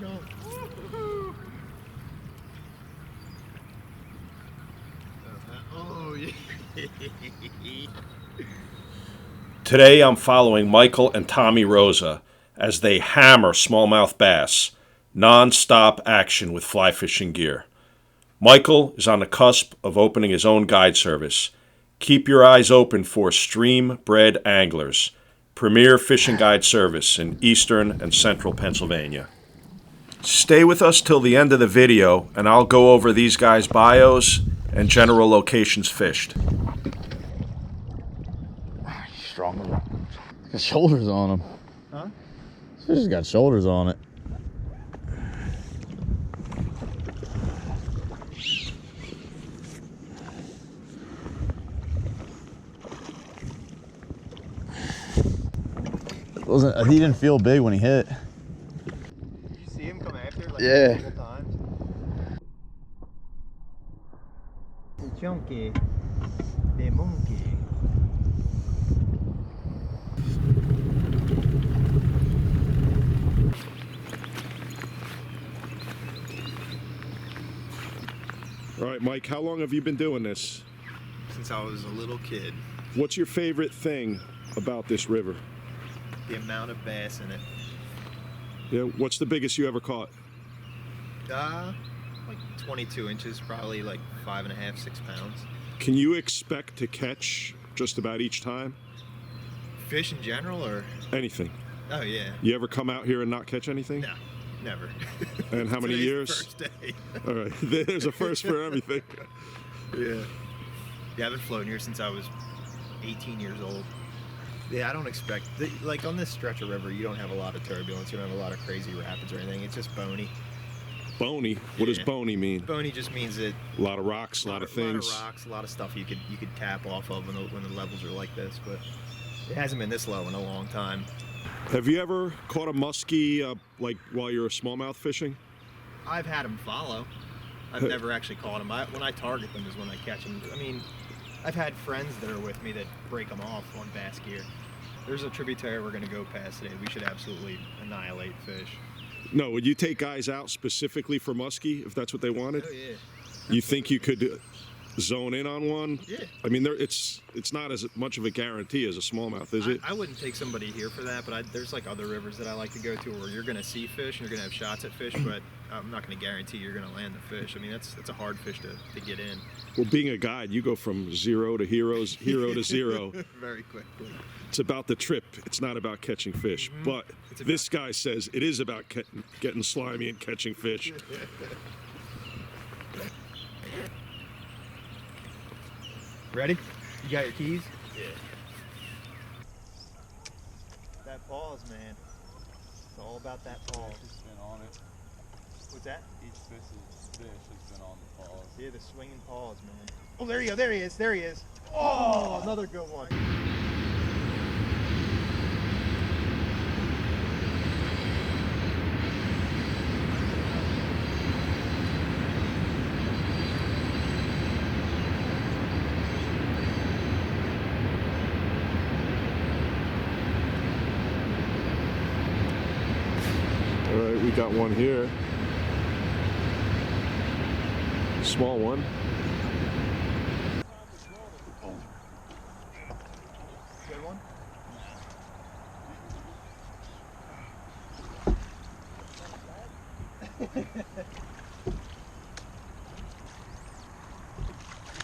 chunk. Oh, yeah. Today I'm following Michael and Tommy Rosa as they hammer smallmouth bass, non-stop action with fly fishing gear. Michael is on the cusp of opening his own guide service. Keep your eyes open for Bred Anglers, premier fishing guide service in eastern and central Pennsylvania. Stay with us till the end of the video and I'll go over these guys' bios and general locations fished. He's strong. He's got shoulders on him. Huh? This fish has got shoulders on it. He didn't feel big when he hit. Did you see him come after? Like, yeah. multiple times? The chunky. The monkey. All right, Mike, how long have you been doing this? Since I was a little kid. What's your favorite thing about this river? The amount of bass in it. Yeah, what's the biggest you ever caught? Like 22 inches, probably like 5.5, 6 pounds. Can you expect to catch just about each time? Fish in general, or? Anything. Oh yeah. You ever come out here and not catch anything? No, never. And how many Today's years? The first day. All right, there's a first for everything. Yeah. Yeah, I've been floating here since I was 18 years old. Yeah, I don't expect, like on this stretch of river, you don't have a lot of turbulence, you don't have a lot of crazy rapids or anything, it's just bony. Bony? What does bony mean? Bony just means that a lot of rocks, a lot of things. A lot of rocks, a lot of stuff you could tap off of when the levels are like this, but it hasn't been this low in a long time. Have you ever caught a muskie like while you're smallmouth fishing? I've had them follow. I've never actually caught them. When I target them is when I catch them. I mean, I've had friends that are with me that break them off on bass gear. There's a tributary we're going to go past today. We should absolutely annihilate fish. No, would you take guys out specifically for muskie if that's what they wanted? Oh yeah. You think you could zone in on one? Yeah. I mean, it's not as much of a guarantee as a smallmouth, is it? I wouldn't take somebody here for that, but there's like other rivers that I like to go to where you're going to see fish and you're going to have shots at fish, but I'm not going to guarantee you're going to land the fish. I mean, that's a hard fish to get in. Well, being a guide, you go from zero to hero to zero. Very quickly. It's about the trip. It's not about catching fish. Mm-hmm. But this guy says it is about getting slimy and catching fish. Ready? You got your keys? Yeah. That pause, man. It's all about that pause. It's been on it. What's that? Each fish has been on the pause. Yeah, the swinging pause, man. Oh, there you go. There he is. There he is. Oh, another good one. All right, we got one here. Small one. Good one?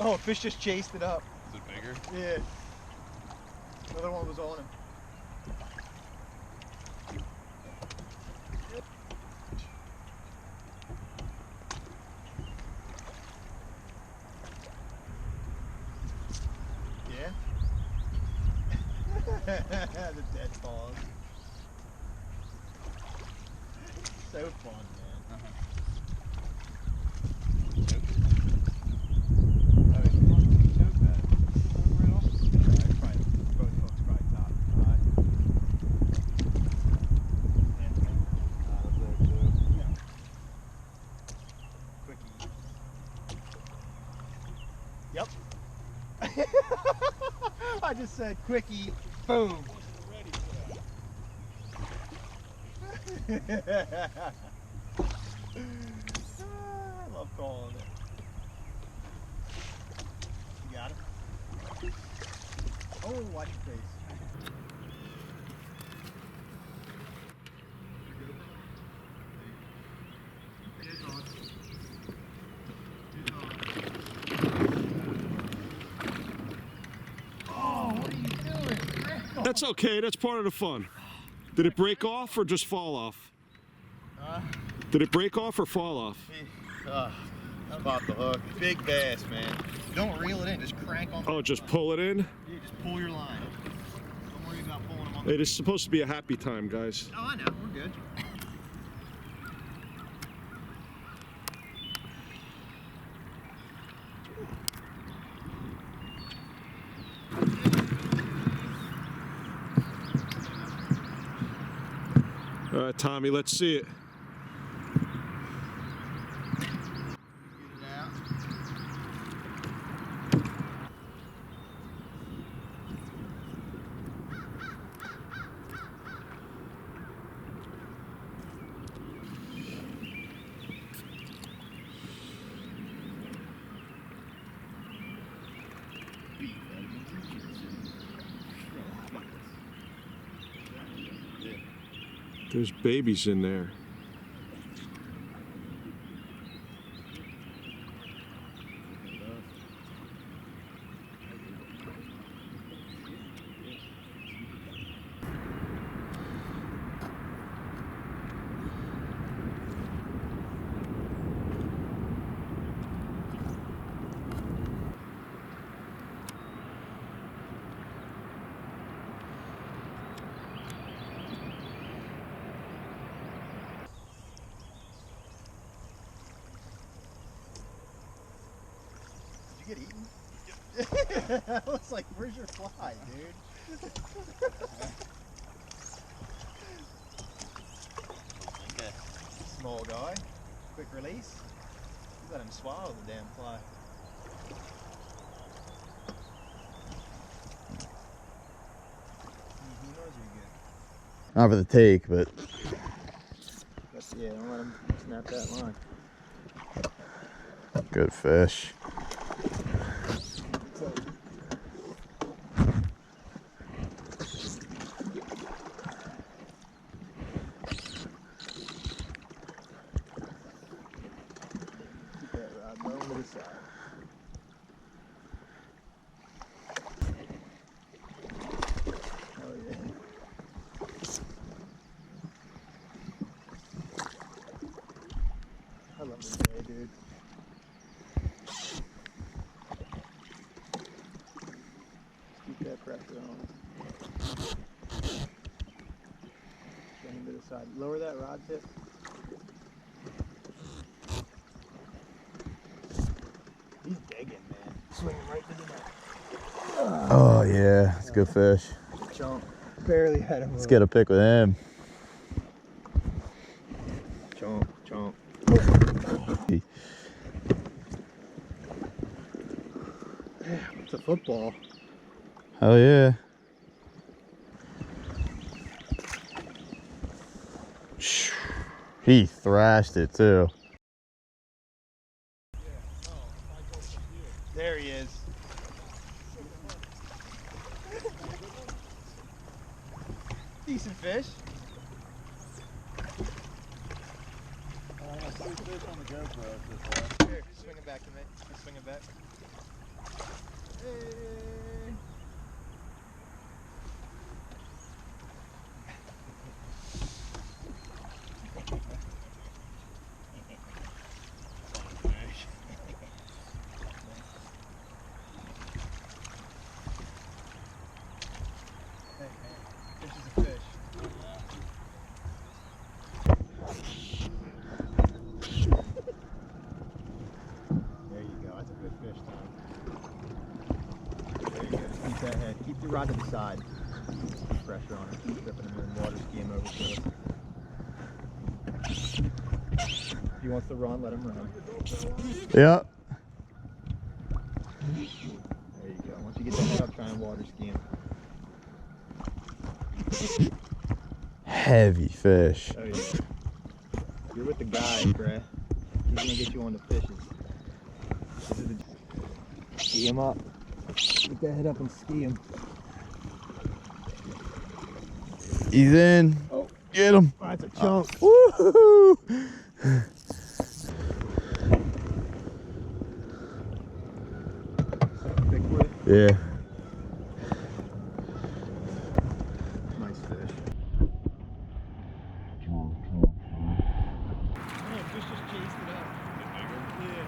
Oh, a fish just chased it up. Is it bigger? Yeah. Another one was on him. Yeah? The dead pause. So fun, man. Yep. I just said quickie, boom. I love calling it. You got it? Oh, watch your face. That's okay, that's part of the fun. Did it break off or just fall off? Did it break off or fall off? Spot the hook. Big bass, man. Don't reel it in, just crank on. Oh, just pull it in? Yeah, just pull your line. Don't worry about pulling them on. It is supposed to be a happy time, guys. Oh, I know, we're good. All right, Tommy, let's see it. Get it out. There's babies in there. Did you get eaten? I was like, where's your fly, dude? Okay. Small guy. Quick release. You let him swallow the damn fly. He knows you're good. Not for the take, but Yeah, don't let him snap that line. good fish. Keep that rod low to the side. Oh yeah. I love this day, dude. Keep that pressure on. Bend him to the side. Lower that rod tip. He's digging, man. Swinging right to the net. Oh yeah, it's a good fish. Chomp. Barely had him. Let's get a pic with him. Chomp, chomp. It's a football. Hell yeah. He thrashed it too. There he is. Decent fish. Here, swing it back to me. Swing it back. Hey. Fish is a fish. There you go. That's a good fish, Tom. There you go. Just keep that head. Keep the rod to the side. Keep pressure on it. Keep stripping him in. Water ski him over to it. If he wants to run, let him run. Yeah. There you go. Once you get the head up, try and water ski him. Heavy fish. Oh yeah. You're with the guy, Bred. He's gonna get you on the fishes. This is the... Ski him up. Get that head up and ski him. He's in. Oh. Get him. Oh, that's a chunk. Woo-hoo. Big whip. Yeah. Nice fish. Fish just chased it up. Yeah.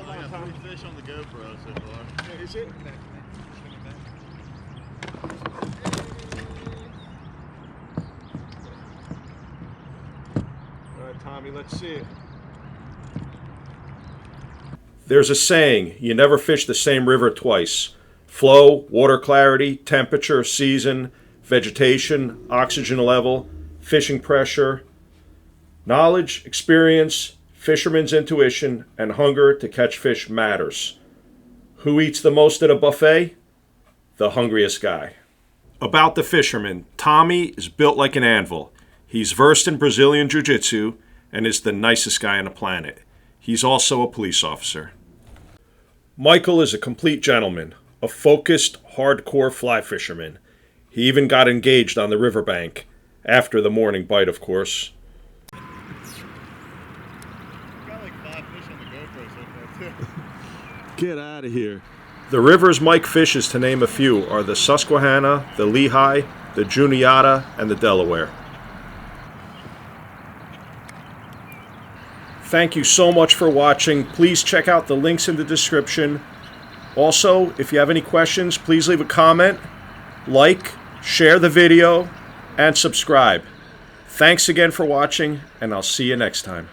I got 3 fish on the GoPro so far. Is it? All right, Tommy, let's see it. There's a saying, you never fish the same river twice. Flow, water clarity, temperature, season, vegetation, oxygen level, fishing pressure, knowledge, experience, fisherman's intuition, and hunger to catch fish matters. Who eats the most at a buffet? The hungriest guy. About the fisherman, Tommy is built like an anvil. He's versed in Brazilian Jiu-Jitsu and is the nicest guy on the planet. He's also a police officer. Michael is a complete gentleman, a focused, hardcore fly fisherman. He even got engaged on the riverbank, after the morning bite, of course. Got like 5 fish on the GoPro so far too. Get out of here. The rivers Mike fishes, to name a few, are the Susquehanna, the Lehigh, the Juniata, and the Delaware. Thank you so much for watching. Please check out the links in the description. Also, if you have any questions, please leave a comment, like, share the video, and subscribe. Thanks again for watching, and I'll see you next time.